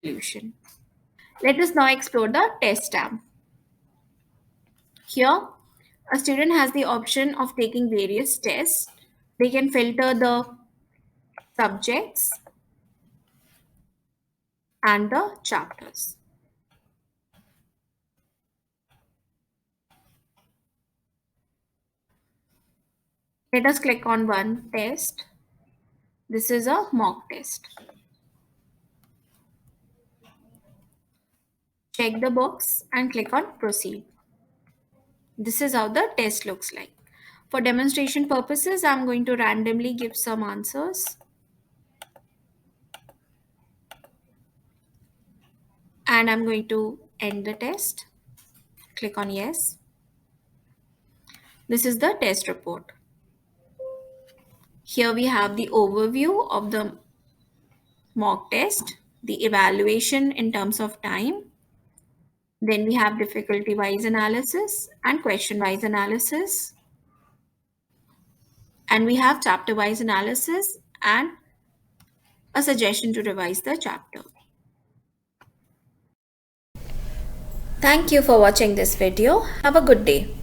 solution. Let us now explore the test tab. Here, a student has the option of taking various tests. They can filter the subjects and the chapters. Let us click on one test. This is a mock test. Check the box and click on proceed. This is how the test looks like. For demonstration purposes, I'm going to randomly give some answers and I'm going to end the test. Click on yes. This is the test report. Here we have the overview of the mock test, the evaluation in terms of time. Then we have difficulty wise analysis and question wise analysis. And we have chapter wise analysis and a suggestion to revise the chapter. Thank you for watching this video. Have a good day.